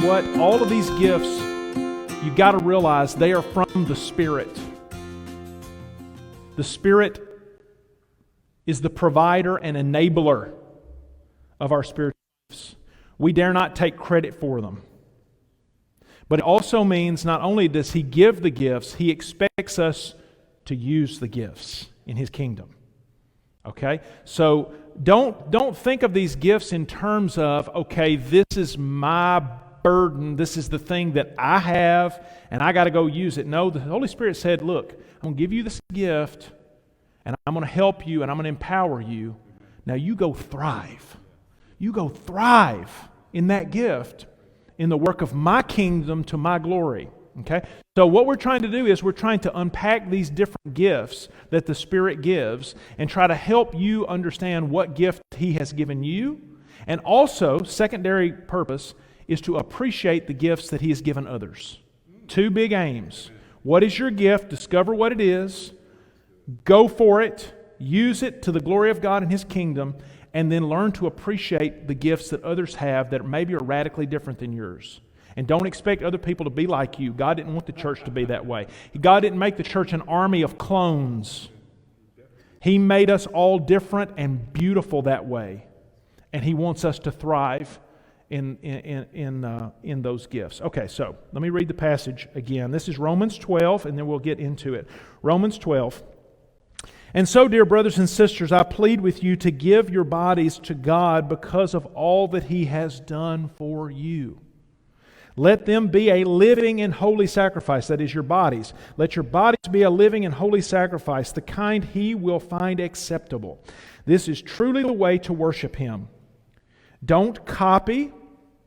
what? All of these gifts, you got to realize they are from the Spirit. The Spirit is the provider and enabler of our spiritual gifts. We dare not take credit for them. But it also means not only does He give the gifts, He expects us to use the gifts in His kingdom. Okay? So don't think of these gifts in terms of, okay, this is my burden, this is the thing that I have, and I got to go use it. No, the Holy Spirit said, look, I'm going to give you this gift, and I'm going to help you, and I'm going to empower you. Now you go thrive. You go thrive in that gift, in the work of my kingdom to my glory. Okay? So what we're trying to do is we're trying to unpack these different gifts that the Spirit gives and try to help you understand what gift He has given you. And also, secondary purpose is to appreciate the gifts that He has given others. Two big aims. What is your gift? Discover what it is. Go for it. Use it to the glory of God and His kingdom. And then learn to appreciate the gifts that others have that maybe are radically different than yours. And don't expect other people to be like you. God didn't want the church to be that way. God didn't make the church an army of clones. He made us all different and beautiful that way. And He wants us to thrive in those gifts. Okay, so let me read the passage again. This is Romans 12, and then we'll get into it. Romans 12. And so, dear brothers and sisters, I plead with you to give your bodies to God because of all that He has done for you. Let them be a living and holy sacrifice, that is your bodies. Let your bodies be a living and holy sacrifice, the kind He will find acceptable. This is truly the way to worship Him. Don't copy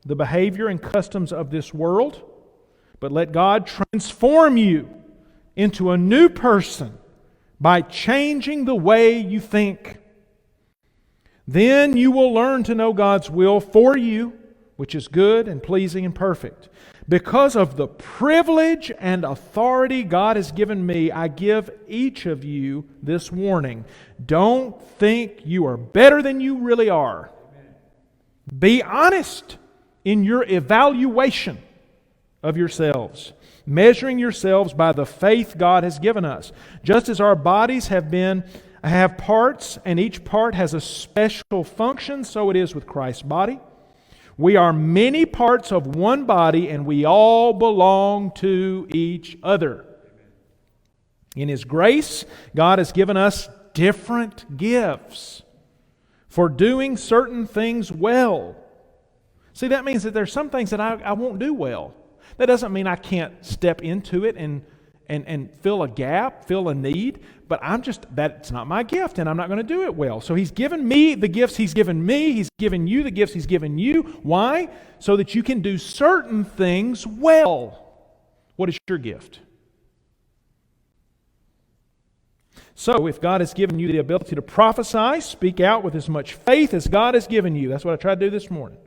the behavior and customs of this world, but let God transform you into a new person by changing the way you think. Then you will learn to know God's will for you, which is good and pleasing and perfect. Because of the privilege and authority God has given me, I give each of you this warning. Don't think you are better than you really are. Be honest in your evaluation of yourselves, measuring yourselves by the faith God has given us. Just as our bodies have parts, and each part has a special function, so it is with Christ's body. We are many parts of one body, and we all belong to each other. In His grace, God has given us different gifts for doing certain things well. See, that means that there's some things that I won't do well. That doesn't mean I can't step into it and fill a gap, fill a need, but that's not my gift, and I'm not going to do it well. So He's given me the gifts He's given me. He's given you the gifts He's given you. Why? So that you can do certain things well. What is your gift? So if God has given you the ability to prophesy, speak out with as much faith as God has given you. That's what I tried to do this morning.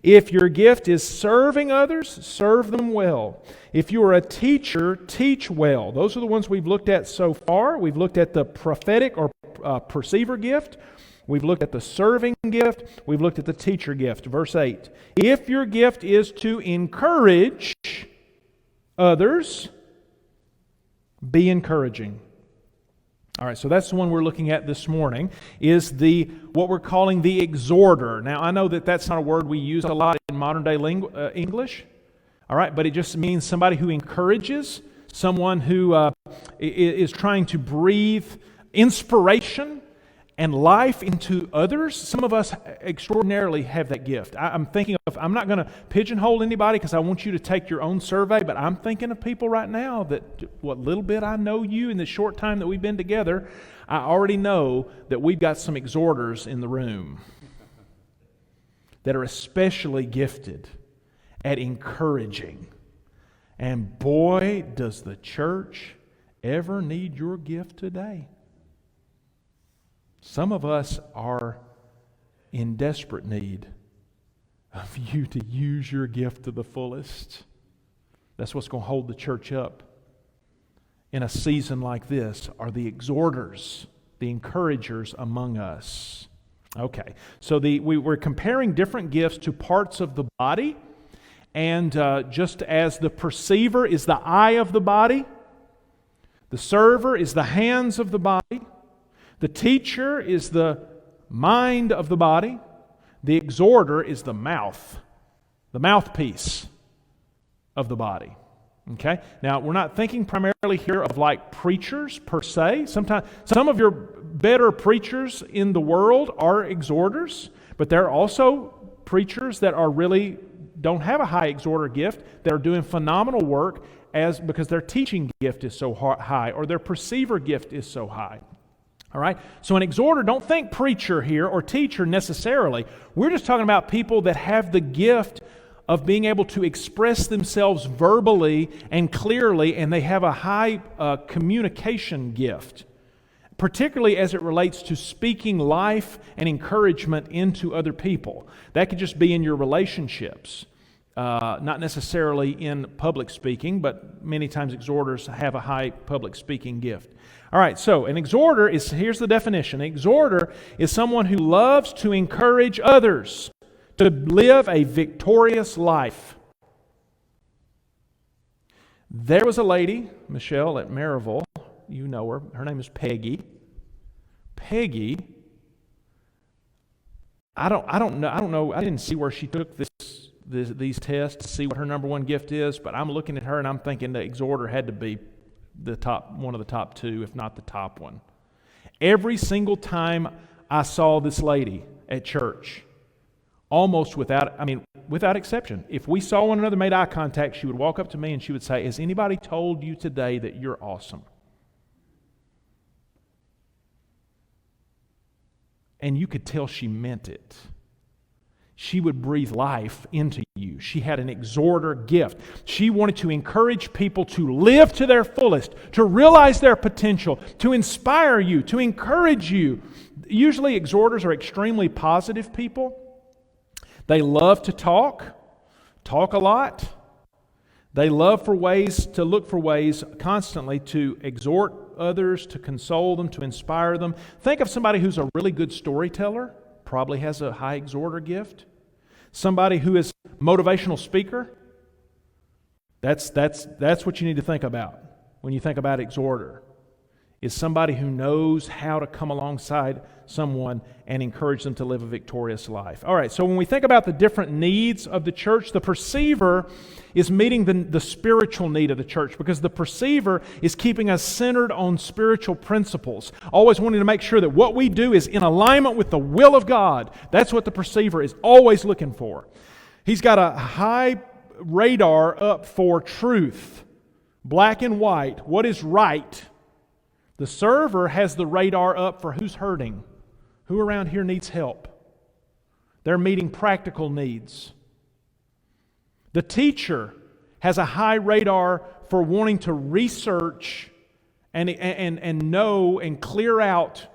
If your gift is serving others, serve them well. If you are a teacher, teach well. Those are the ones we've looked at so far. We've looked at the prophetic or perceiver gift. We've looked at the serving gift. We've looked at the teacher gift. Verse 8. If your gift is to encourage others, be encouraging. All right, so that's the one we're looking at this morning, is what we're calling the exhorter. Now, I know that that's not a word we use a lot in modern-day English, all right, but it just means somebody who encourages, someone who is trying to breathe inspiration and life into others. Some of us extraordinarily have that gift. I'm thinking of, I'm not going to pigeonhole anybody because I want you to take your own survey, but I'm thinking of people right now that what little bit I know you in the short time that we've been together, I already know that we've got some exhorters in the room that are especially gifted at encouraging. And boy, does the church ever need your gift today. Some of us are in desperate need of you to use your gift to the fullest. That's what's going to hold the church up in a season like this, are the exhorters, the encouragers among us. Okay, so we're comparing different gifts to parts of the body, And just as the perceiver is the eye of the body, the server is the hands of the body, the teacher is the mind of the body, the exhorter is the mouthpiece of the body. Okay? Now, we're not thinking primarily here of like preachers per se. Sometimes some of your better preachers in the world are exhorters, but there are also preachers that are really don't have a high exhorter gift that are doing phenomenal work because their teaching gift is so high or their perceiver gift is so high. All right? So an exhorter, don't think preacher here or teacher necessarily. We're just talking about people that have the gift of being able to express themselves verbally and clearly, and they have a high communication gift, particularly as it relates to speaking life and encouragement into other people. That could just be in your relationships, not necessarily in public speaking, but many times exhorters have a high public speaking gift. All right, so an exhorter here's the definition. An exhorter is someone who loves to encourage others to live a victorious life. There was a lady, Michelle, at Maryville. You know her. Her name is Peggy. Peggy, I don't know. I didn't see where she took these tests to see what her number one gift is, but I'm looking at her and I'm thinking the exhorter had to be one of the top two, if not the top one. Every single time I saw this lady at church, almost without exception, if we saw one another, made eye contact, she would walk up to me and she would say, "Has anybody told you today that you're awesome?" And you could tell she meant it. She would breathe life into you. She had an exhorter gift. She wanted to encourage people to live to their fullest, to realize their potential, to inspire you, to encourage you. Usually exhorters are extremely positive people. They love to talk a lot. They love to look for ways constantly to exhort others, to console them, to inspire them. Think of somebody who's a really good storyteller, probably has a high exhorter gift. Somebody who is a motivational speaker. That's what you need to think about when you think about exhorter. Is somebody who knows how to come alongside someone and encourage them to live a victorious life. All right, so when we think about the different needs of the church, the perceiver is meeting the spiritual need of the church, because the perceiver is keeping us centered on spiritual principles, always wanting to make sure that what we do is in alignment with the will of God. That's what the perceiver is always looking for. He's got a high radar up for truth, black and white, what is right. The server has the radar up for who's hurting, who around here needs help. They're meeting practical needs. The teacher has a high radar for wanting to research and know and clear out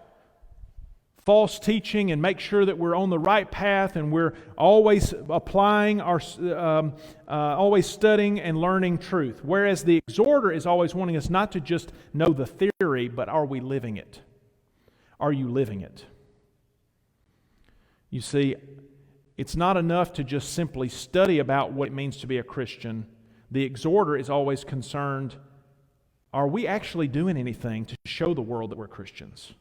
false teaching and make sure that we're on the right path and we're always applying always studying and learning truth. Whereas the exhorter is always wanting us not to just know the theory, but are we living it? Are you living it? You see, it's not enough to just simply study about what it means to be a Christian. The exhorter is always concerned, are we actually doing anything to show the world that we're Christians?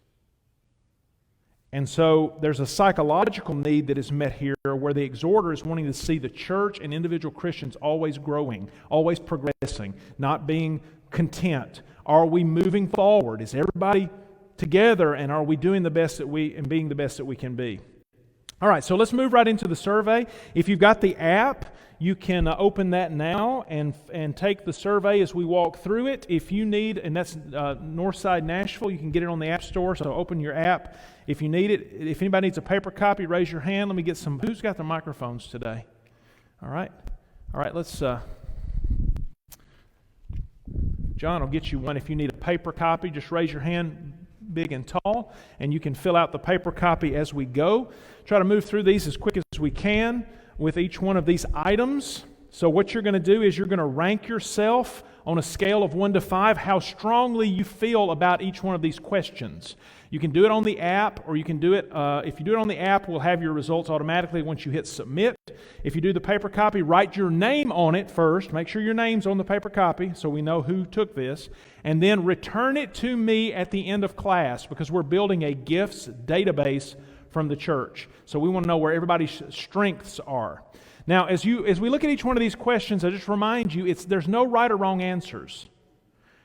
And so there's a psychological need that is met here where the exhorter is wanting to see the church and individual Christians always growing, always progressing, not being content. Are we moving forward? Is everybody together, and are we doing the best and being the best that we can be? All right, so let's move right into the survey. If you've got the app, you can open that now and take the survey as we walk through it. If you need, and that's Northside Nashville, you can get it on the App Store, so open your app if you need it. If anybody needs a paper copy, raise your hand. Let me get some. Who's got the microphones today? All right, let's... John will get you one. If you need a paper copy, just raise your hand big and tall, and you can fill out the paper copy as we go. Try to move through these as quick as we can with each one of these items. So what you're going to do is you're going to rank yourself on a scale of 1 to 5, how strongly you feel about each one of these questions. You can do it on the app, or you can do it, if you do it on the app, we'll have your results automatically once you hit submit. If you do the paper copy, write your name on it first. Make sure your name's on the paper copy so we know who took this. And then return it to me at the end of class, because we're building a gifts database from the church. So we want to know where everybody's strengths are. Now, as we look at each one of these questions, I just remind you, there's no right or wrong answers.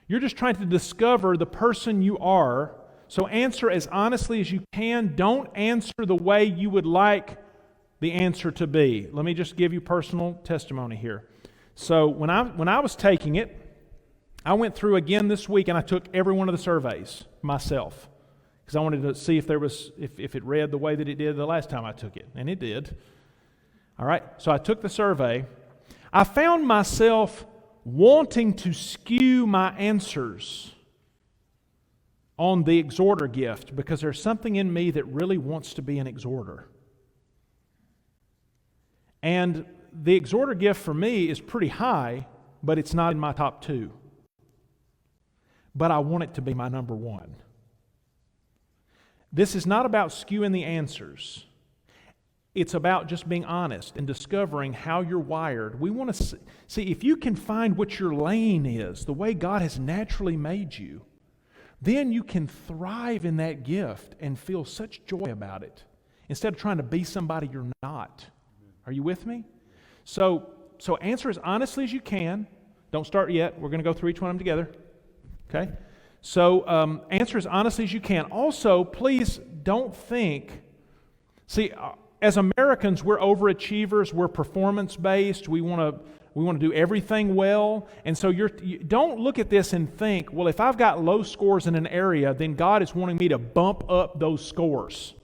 You're just trying to discover the person you are. So answer as honestly as you can. Don't answer the way you would like the answer to be. Let me just give you personal testimony here. So when I was taking it, I went through again this week and I took every one of the surveys myself, because I wanted to see if it read the way that it did the last time I took it, and it did. All right, so I took the survey. I found myself wanting to skew my answers on the exhorter gift, because there's something in me that really wants to be an exhorter. And the exhorter gift for me is pretty high, but it's not in my top 2. But I want it to be my number 1. This is not about skewing the answers. It's about just being honest and discovering how you're wired. We want to see if you can find what your lane is, the way God has naturally made you, then you can thrive in that gift and feel such joy about it, instead of trying to be somebody you're not. Are you with me? So answer as honestly as you can. Don't start yet. We're going to go through each one of them together. Okay? So answer as honestly as you can. Also, please don't think, as Americans, we're overachievers, we're performance-based, we want to do everything well, and so you don't look at this and think, well, if I've got low scores in an area, then God is wanting me to bump up those scores.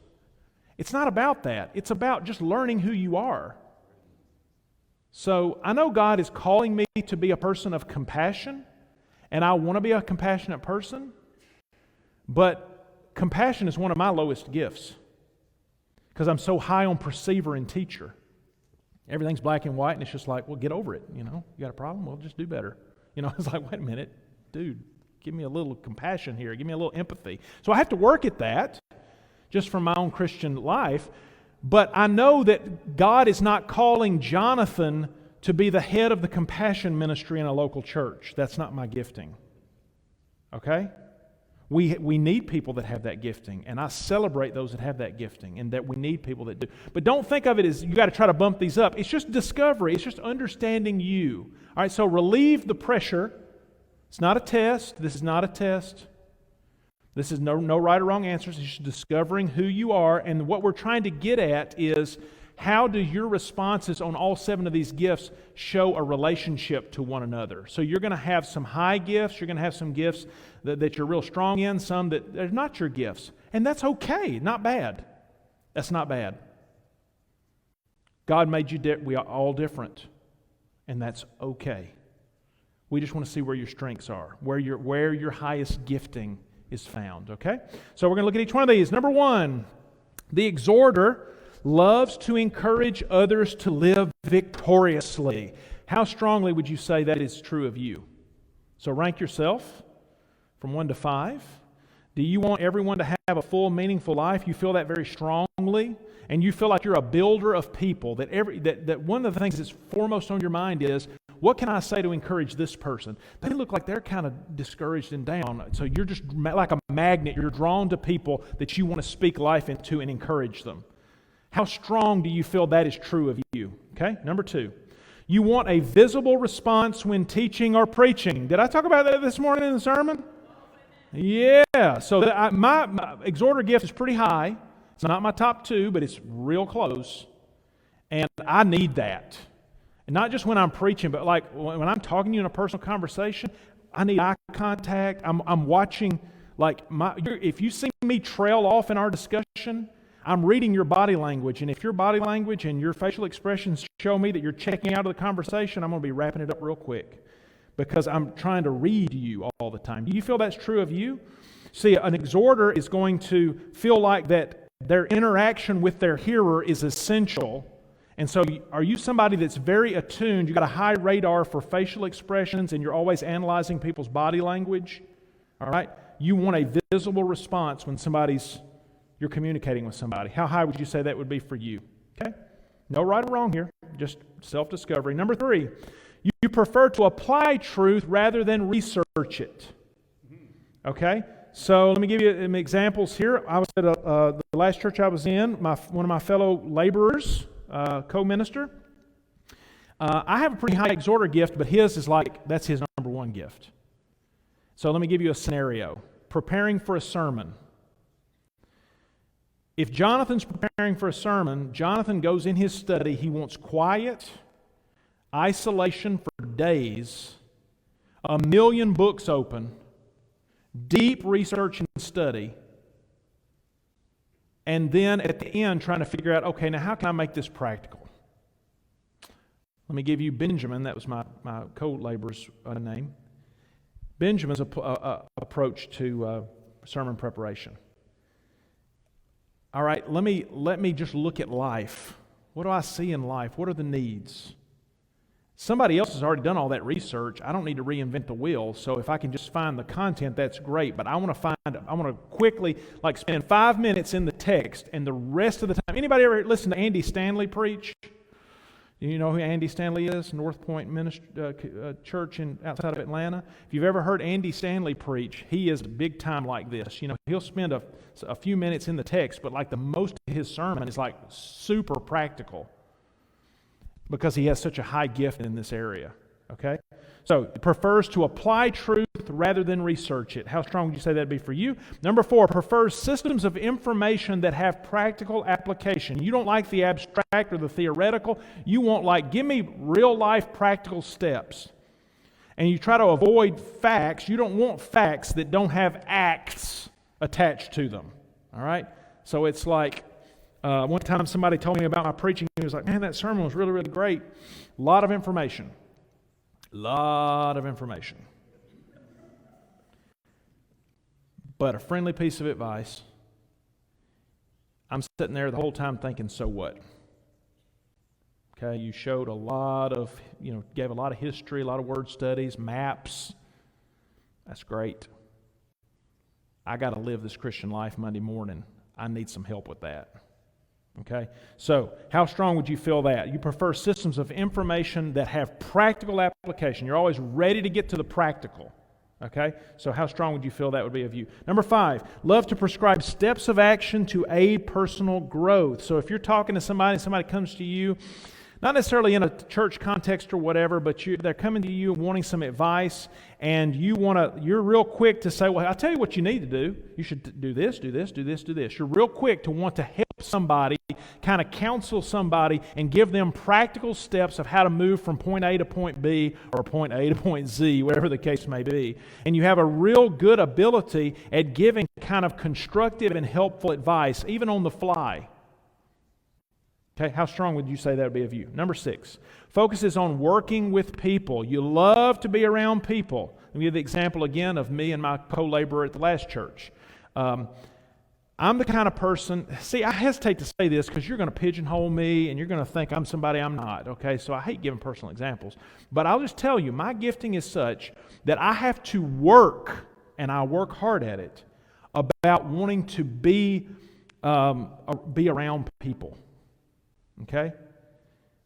It's not about that. It's about just learning who you are. So I know God is calling me to be a person of compassion, and I want to be a compassionate person, but compassion is one of my lowest gifts, because I'm so high on perceiver and teacher. Everything's black and white, and it's just like, well, get over it. You got a problem? Well, just do better. It's like, wait a minute, dude, give me a little compassion here. Give me a little empathy. So I have to work at that, just from my own Christian life. But I know that God is not calling Jonathan to be the head of the compassion ministry in a local church. That's not my gifting. Okay? We need people that have that gifting, and I celebrate those that have that gifting, and that we need people that do. But don't think of it as you got to try to bump these up. It's just discovery. It's just understanding you. All right, so relieve the pressure. It's not a test. This is not a test. This is no right or wrong answers. It's just discovering who you are, and what we're trying to get at is, how do your responses on all 7 of these gifts show a relationship to one another? So you're going to have some high gifts, you're going to have some gifts that you're real strong in, some that are not your gifts. And that's okay, not bad. That's not bad. God made you, we are all different, and that's okay. We just want to see where your strengths are, where your highest gifting is found, okay? So we're going to look at each one of these. Number 1, the exhorter loves to encourage others to live victoriously. How strongly would you say that is true of you? So rank yourself from 1 to 5. Do you want everyone to have a full, meaningful life? You feel that very strongly, and you feel like you're a builder of people. That one of the things that's foremost on your mind is, what can I say to encourage this person? They look like they're kind of discouraged and down. So you're just like a magnet. You're drawn to people that you want to speak life into and encourage them. How strong do you feel that is true of you? Okay, number 2. You want a visible response when teaching or preaching. Did I talk about that this morning in the sermon? Yeah, so my exhorter gift is pretty high. It's not my top 2, but it's real close. And I need that. And not just when I'm preaching, but like when I'm talking to you in a personal conversation, I need eye contact. I'm watching, if you see me trail off in our discussion, I'm reading your body language, and if your body language and your facial expressions show me that you're checking out of the conversation, I'm going to be wrapping it up real quick, because I'm trying to read you all the time. Do you feel that's true of you? See, an exhorter is going to feel like that their interaction with their hearer is essential, And so are you somebody that's very attuned, you've got a high radar for facial expressions, and you're always analyzing people's body language? All right? You want a visible response when you're communicating with somebody. How high would you say that would be for you? Okay? No right or wrong here, just self-discovery. Number 3, you prefer to apply truth rather than research it. Okay? So let me give you some examples here. I was at the last church I was in, one of my fellow laborers, co-minister. I have a pretty high exhorter gift, but his is that's his number one gift. So let me give you a scenario. Preparing for a sermon. If Jonathan's preparing for a sermon, Jonathan goes in his study. He wants quiet, isolation for days, 1,000,000 books open, deep research and study, and then at the end trying to figure out, okay, now how can I make this practical? Let me give you Benjamin. That was my co-laborer's name. Benjamin's approach to sermon preparation. All right, let me just look at life. What do I see in life? What are the needs? Somebody else has already done all that research. I don't need to reinvent the wheel. So if I can just find the content, that's great. But I want to quickly spend 5 minutes in the text, and the rest of the time. Anybody ever listen to Andy Stanley preach? You know who Andy Stanley is? North Point Church outside of Atlanta. If you've ever heard Andy Stanley preach, he is big time like this. You know, he'll spend a few minutes in the text, but the most of his sermon is super practical because he has such a high gift in this area. Okay? So, it prefers to apply truth rather than research it. How strong would you say that'd be for you? Number 4, prefers systems of information that have practical application. You don't like the abstract or the theoretical. You want give me real life practical steps. And you try to avoid facts. You don't want facts that don't have acts attached to them. All right? So it's one time somebody told me about my preaching. He was like, man, that sermon was really, really great. A lot of information. But a friendly piece of advice. I'm sitting there the whole time thinking, so what? Okay, you showed gave a lot of history, a lot of word studies, maps. That's great. I got to live this Christian life Monday morning. I need some help with that. Okay, so how strong would you feel that? You prefer systems of information that have practical application. You're always ready to get to the practical. Okay, so how strong would you feel that would be of you? Number 5, love to prescribe steps of action to aid personal growth. So if you're talking to somebody and somebody comes to you, not necessarily in a church context or whatever, but they're coming to you wanting some advice, and you're real quick to say, well, I'll tell you what you need to do. You should do this, do this, do this, do this. You're real quick to want to help somebody, kind of counsel somebody, and give them practical steps of how to move from point A to point B, or point A to point Z, whatever the case may be. And you have a real good ability at giving kind of constructive and helpful advice, even on the fly. Okay, how strong would you say that would be of you? Number 6, focuses on working with people. You love to be around people. Let me give the example again of me and my co-laborer at the last church. I'm the kind of person, I hesitate to say this because you're going to pigeonhole me and you're going to think I'm somebody I'm not, okay? So I hate giving personal examples. But I'll just tell you, my gifting is such that I have to work, and I work hard at it, about wanting to be around people. Okay?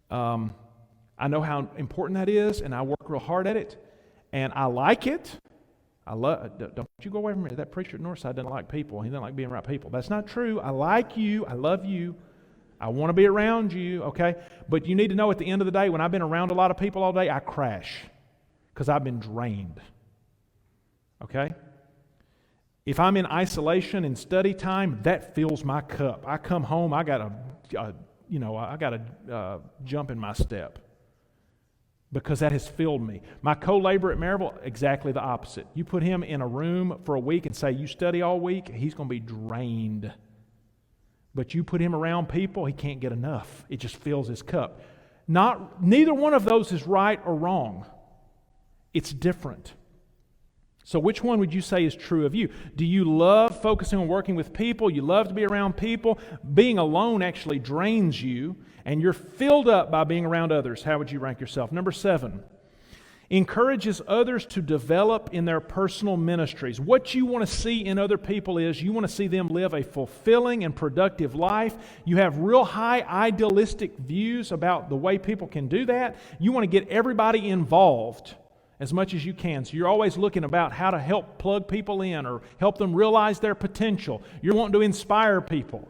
I know how important that is, and I work real hard at it, and I like it. Don't you go away from me. That preacher at Northside doesn't like people. He doesn't like being around people. That's not true. I like you. I love you. I want to be around you, okay? But you need to know at the end of the day, when I've been around a lot of people all day, I crash because I've been drained. Okay? If I'm in isolation and study time, that fills my cup. I come home, I got to jump in my step because that has filled me. My co-laborer at Maryville, exactly the opposite. You put him in a room for a week and say, you study all week, he's going to be drained. But you put him around people, he can't get enough. It just fills his cup. Neither one of those is right or wrong. It's different. So which one would you say is true of you? Do you love focusing on working with people? You love to be around people? Being alone actually drains you, and you're filled up by being around others. How would you rank yourself? Number 7, encourages others to develop in their personal ministries. What you want to see in other people is you want to see them live a fulfilling and productive life. You have real high idealistic views about the way people can do that. You want to get everybody involved as much as you can. So you're always looking about how to help plug people in or help them realize their potential. You're wanting to inspire people.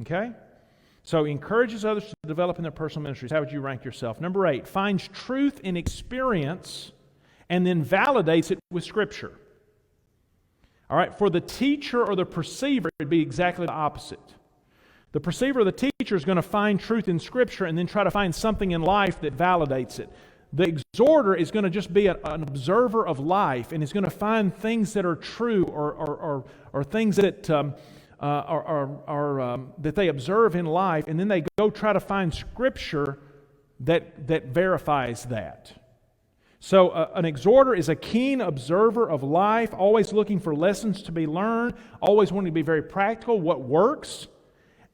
Okay? So encourages others to develop in their personal ministries. How would you rank yourself? Number 8, finds truth in experience and then validates it with Scripture. All right, for the teacher or the perceiver, it'd be exactly the opposite. The perceiver or the teacher is going to find truth in Scripture and then try to find something in life that validates it. The exhorter is going to just be an observer of life and is going to find things that are true or things that that they observe in life, and then they go try to find Scripture that verifies that. So an exhorter is a keen observer of life, always looking for lessons to be learned, always wanting to be very practical, what works.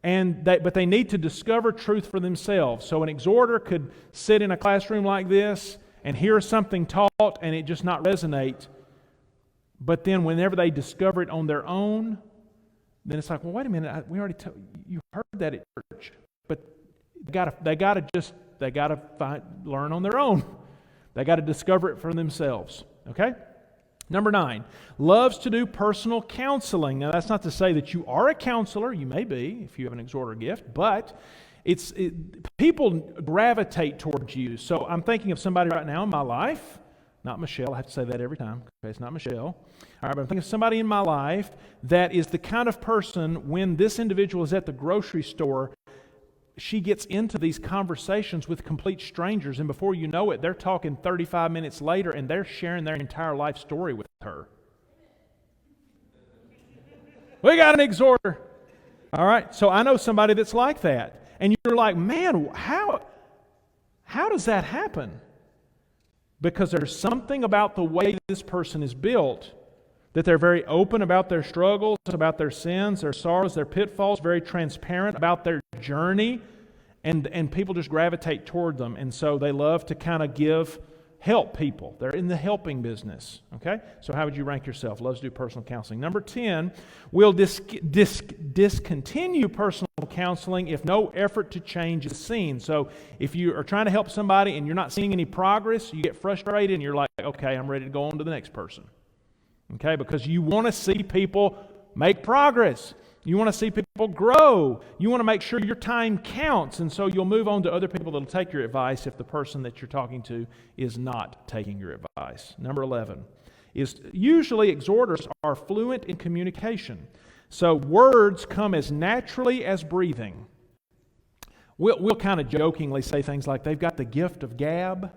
But they need to discover truth for themselves. So an exhorter could sit in a classroom like this and hear something taught and it just not resonate. But then whenever they discover it on their own, then it's like, well, wait a minute, we already you heard that at church. But they got to learn on their own. They got to discover it for themselves. Okay? Number 9, loves to do personal counseling. Now, that's not to say that you are a counselor. You may be if you have an exhorter gift, but people gravitate towards you. So I'm thinking of somebody right now in my life, not Michelle. I have to say that every time. Okay, it's not Michelle. All right, but I'm thinking of somebody in my life that is the kind of person, when this individual is at the grocery store, she gets into these conversations with complete strangers, and before you know it, they're talking 35 minutes later, and they're sharing their entire life story with her. We got an exhorter. All right, so I know somebody that's like that. And you're like, man, how does that happen? Because there's something about the way this person is built that they're very open about their struggles, about their sins, their sorrows, their pitfalls, very transparent about their journey, and people just gravitate toward them. And so they love to kind of help people. They're in the helping business. Okay? So how would you rank yourself? Loves to do personal counseling. Number 10, will discontinue personal counseling if no effort to change is seen. So if you are trying to help somebody and you're not seeing any progress, you get frustrated and you're like, okay, I'm ready to go on to the next person. Okay, because you want to see people make progress. You want to see people grow. You want to make sure your time counts. And so you'll move on to other people that will take your advice if the person that you're talking to is not taking your advice. Number 11 is usually exhorters are fluent in communication. So words come as naturally as breathing. We'll kind of jokingly say things like they've got the gift of gab.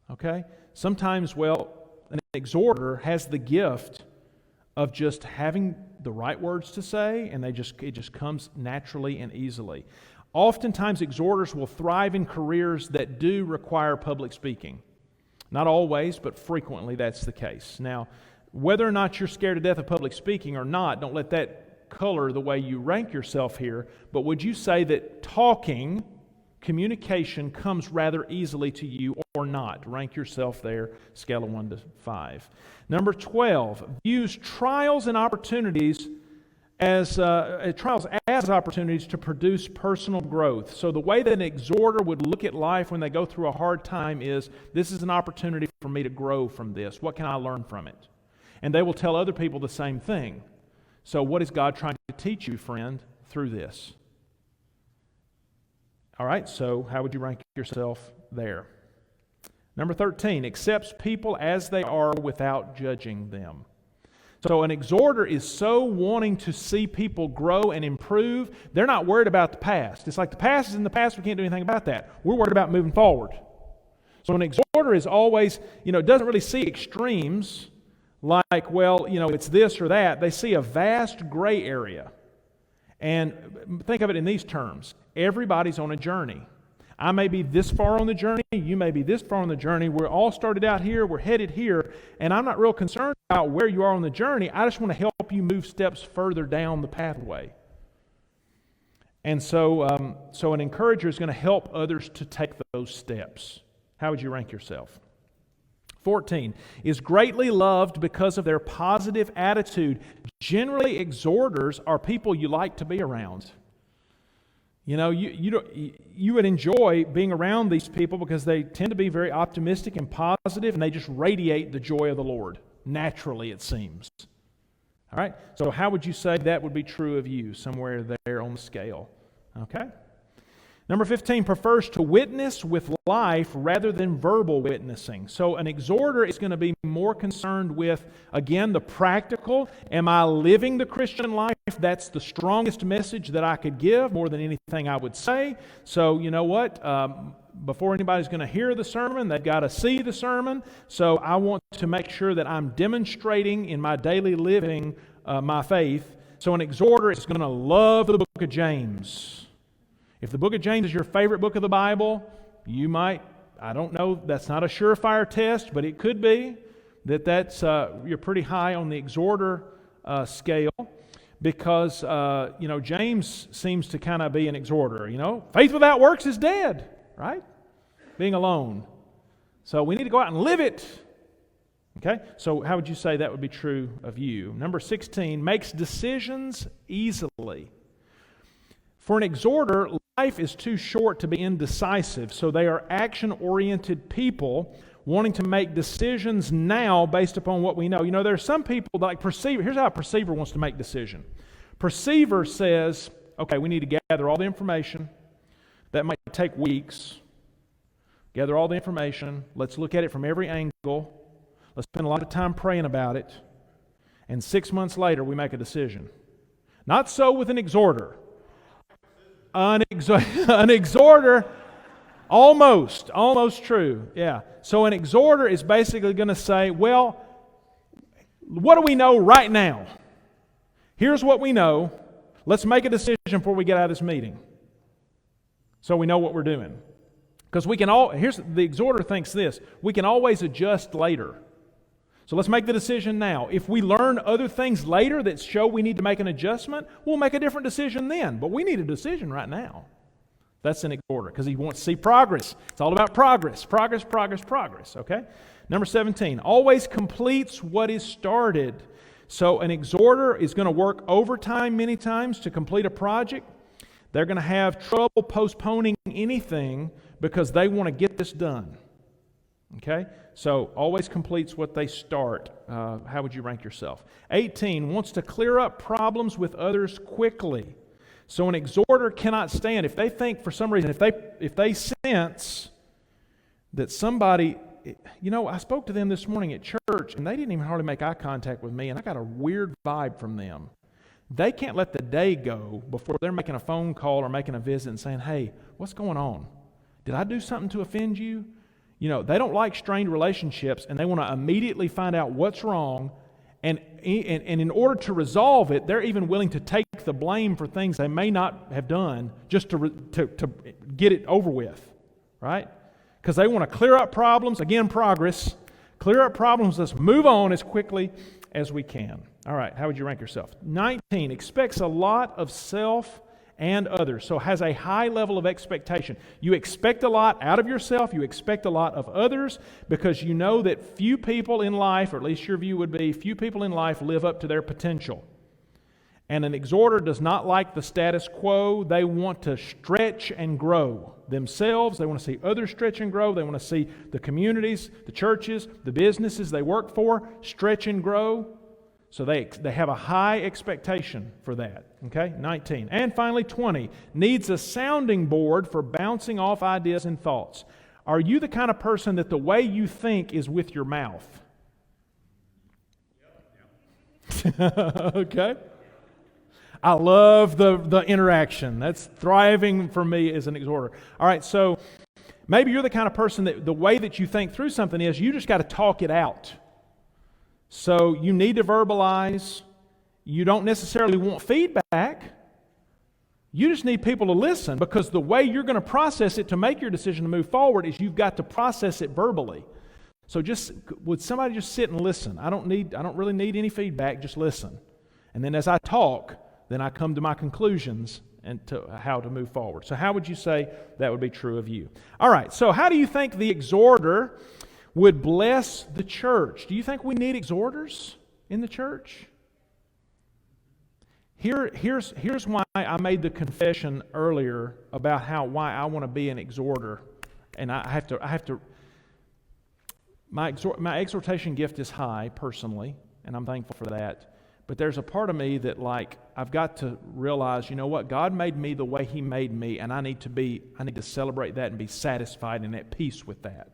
Okay? Sometimes, an exhorter has the gift of just having the right words to say, and it just comes naturally and easily. Oftentimes, exhorters will thrive in careers that do require public speaking. Not always, but frequently that's the case. Now, whether or not you're scared to death of public speaking or not, don't let that color the way you rank yourself here, but would you say that communication comes rather easily to you or not? Rank yourself there, scale of 1 to 5. Number 12, views trials and opportunities as opportunities to produce personal growth. So the way that an exhorter would look at life when they go through a hard time is, this is an opportunity for me to grow from this. What can I learn from it? And they will tell other people the same thing. So what is God trying to teach you, friend, through this? All right, so how would you rank yourself there? Number 13, accepts people as they are without judging them. So an exhorter is so wanting to see people grow and improve, they're not worried about the past. It's like the past is in the past, we can't do anything about that. We're worried about moving forward. So an exhorter is always, doesn't really see extremes like, it's this or that. They see a vast gray area. And think of it in these terms. Everybody's on a journey. I may be this far on the journey, you may be this far on the journey. We're all started out here, we're headed here, and I'm not real concerned about where you are on the journey. I just want to help you move steps further down the pathway. And so an encourager is going to help others to take those steps. How would you rank yourself? 14, is greatly loved because of their positive attitude. Generally, exhorters are people you like to be around. You know, you would enjoy being around these people because they tend to be very optimistic and positive, and they just radiate the joy of the Lord. Naturally, it seems. All right? So how would you say that would be true of you, somewhere there on the scale? Okay? Number 15, prefers to witness with life rather than verbal witnessing. So an exhorter is going to be more concerned with, again, the practical. Am I living the Christian life? That's the strongest message that I could give, more than anything I would say. So, you know what? Before anybody's going to hear the sermon, they've got to see the sermon. So I want to make sure that I'm demonstrating in my daily living my faith. So an exhorter is going to love the book of James. If the book of James is your favorite book of the Bible, you might, I don't know, that's not a surefire test, but it could be that's you're pretty high on the exhorter scale, because James seems to kind of be an exhorter. Faith without works is dead, right? Being alone. So we need to go out and live it. Okay? So how would you say that would be true of you? Number 16, makes decisions easily. For an exhorter, life is too short to be indecisive, so they are action-oriented people wanting to make decisions now based upon what we know. There are some people that like perceiver. Here's how a perceiver wants to make decision. Perceiver says, okay, we need to gather all the information. That might take weeks. Gather all the information. Let's look at it from every angle. Let's spend a lot of time praying about it. And 6 months later, we make a decision. Not so with an exhorter. An exhorter, almost true, yeah. So an exhorter is basically going to say, well, what do we know right now? Here's what we know. Let's make a decision before we get out of this meeting, so we know what we're doing. Because here's the exhorter thinks this: we can always adjust later. So let's make the decision now. If we learn other things later that show we need to make an adjustment, we'll make a different decision then. But we need a decision right now. That's an exhorter, because he wants to see progress. It's all about progress. Progress, okay? Number 17, always completes what is started. So an exhorter is going to work overtime many times to complete a project. They're going to have trouble postponing anything because they want to get this done. Okay? So, always completes what they start. How would you rank yourself? 18, wants to clear up problems with others quickly. So, an exhorter cannot stand. If they think for some reason, if they sense that somebody, I spoke to them this morning at church, and they didn't even hardly make eye contact with me, and I got a weird vibe from them. They can't let the day go before they're making a phone call or making a visit and saying, hey, what's going on? Did I do something to offend you? They don't like strained relationships, and they want to immediately find out what's wrong, and in order to resolve it, they're even willing to take the blame for things they may not have done just to get it over with, right? Because they want to clear up problems, again, progress, clear up problems, let's move on as quickly as we can. All right, how would you rank yourself? 19, expects a lot of self and others. So has a high level of expectation. You expect a lot out of yourself, you expect a lot of others, because you know that few people in life, or at least your view would be, few people in life live up to their potential. And an exhorter does not like the status quo. They want to stretch and grow themselves. They want to see others stretch and grow. They want to see the communities, the churches, the businesses they work for stretch and grow. So they have a high expectation for that. Okay, 19. And finally, 20. Needs a sounding board for bouncing off ideas and thoughts. Are you the kind of person that the way you think is with your mouth? Okay. I love the interaction. That's thriving for me as an exhorter. All right, so maybe you're the kind of person that the way that you think through something is you just got to talk it out. So you need to verbalize. You don't necessarily want feedback, You just need people to listen, because the way you're going to process it to make your decision to move forward is you've got to process it verbally. So would somebody just sit and listen? I don't really need any feedback, just listen. And then as I talk, then I come to my conclusions and to how to move forward. So how would you say that would be true of you? All right, so how do you think the exhorter would bless the church? Do you think we need exhorters in the church? Here's why I made the confession earlier about why I want to be an exhorter. And I have to my exhortation gift is high personally, and I'm thankful for that. But there's a part of me that I've got to realize, you know what, God made me the way He made me, and I need to celebrate that and be satisfied and at peace with that,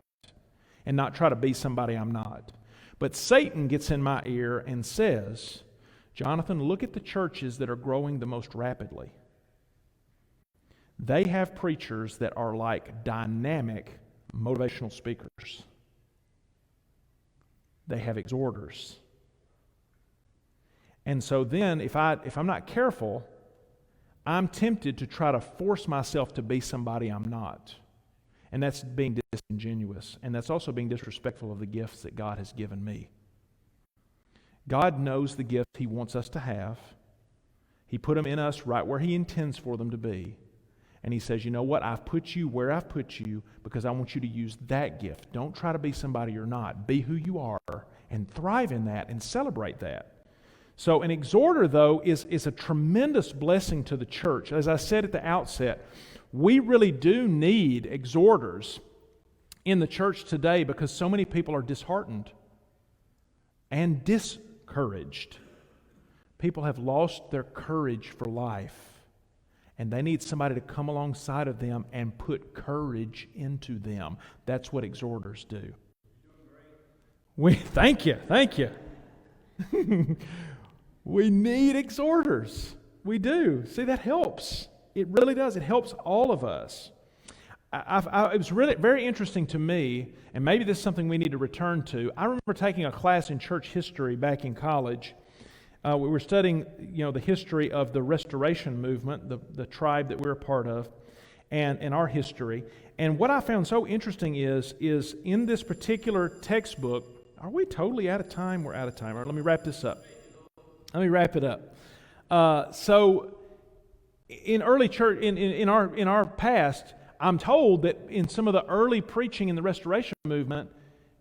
and not try to be somebody I'm not. But Satan gets in my ear and says, Jonathan, look at the churches that are growing the most rapidly. They have preachers that are like dynamic motivational speakers. They have exhorters. And so then, if I'm not careful, I'm tempted to try to force myself to be somebody I'm not. And that's being disingenuous. And that's also being disrespectful of the gifts that God has given me. God knows the gifts He wants us to have. He put them in us right where He intends for them to be. And He says, you know what, I've put you where I've put you because I want you to use that gift. Don't try to be somebody you're not. Be who you are and thrive in that and celebrate that. So an exhorter, though, is a tremendous blessing to the church. As I said at the outset, we really do need exhorters in the church today because so many people are disheartened and discouraged. People have lost their courage for life, and they need somebody to come alongside of them and put courage into them. That's what exhorters do. Thank you. We need exhorters. We do. See, that helps. It really does. It helps all of us. It was really very interesting to me, and maybe this is something we need to return to. I remember taking a class in church history back in college. We were studying, the history of the Restoration movement, the tribe that we're a part of, and our history. And what I found so interesting is in this particular textbook. Are we totally out of time? We're out of time. All right, let me wrap this up. Let me wrap it up. So, in early church, in our past, I'm told that in some of the early preaching in the Restoration movement,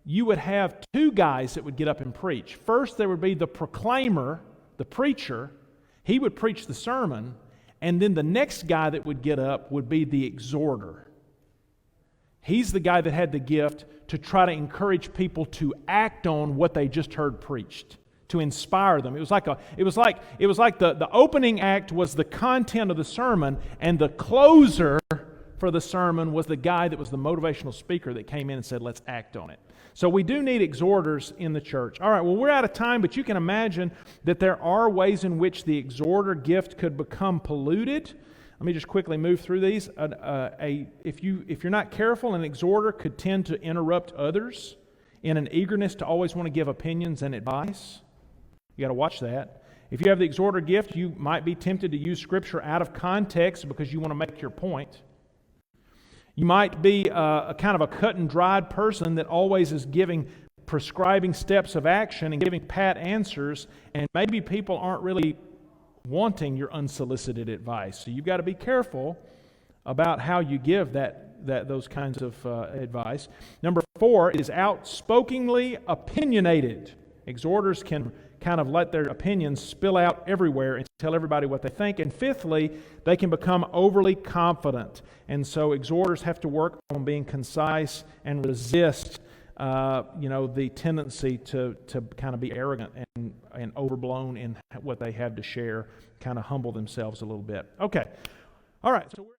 you would have two guys that would get up and preach. First, there would be the proclaimer, the preacher. He would preach the sermon, and then the next guy that would get up would be the exhorter. He's the guy that had the gift to try to encourage people to act on what they just heard preached, to inspire them. It was like the opening act was the content of the sermon, and the closer for the sermon was the guy that was the motivational speaker that came in and said, let's act on it. So we do need exhorters in the church. All right, well, we're out of time, but you can imagine that there are ways in which the exhorter gift could become polluted. Let me just quickly move through these. If you're not careful, an exhorter could tend to interrupt others in an eagerness to always want to give opinions and advice. You got to watch that. If you have the exhorter gift, you might be tempted to use Scripture out of context because you want to make your point. You might be a kind of a cut and dried person that always is prescribing steps of action and giving pat answers, and maybe people aren't really wanting your unsolicited advice. So you've got to be careful about how you give those kinds of advice. Number 4 is outspokenly opinionated. Exhorters can kind of let their opinions spill out everywhere and tell everybody what they think. And fifthly, they can become overly confident. And so exhorters have to work on being concise and resist the tendency to kind of be arrogant and overblown in what they have to share, kind of humble themselves a little bit. Okay. All right. So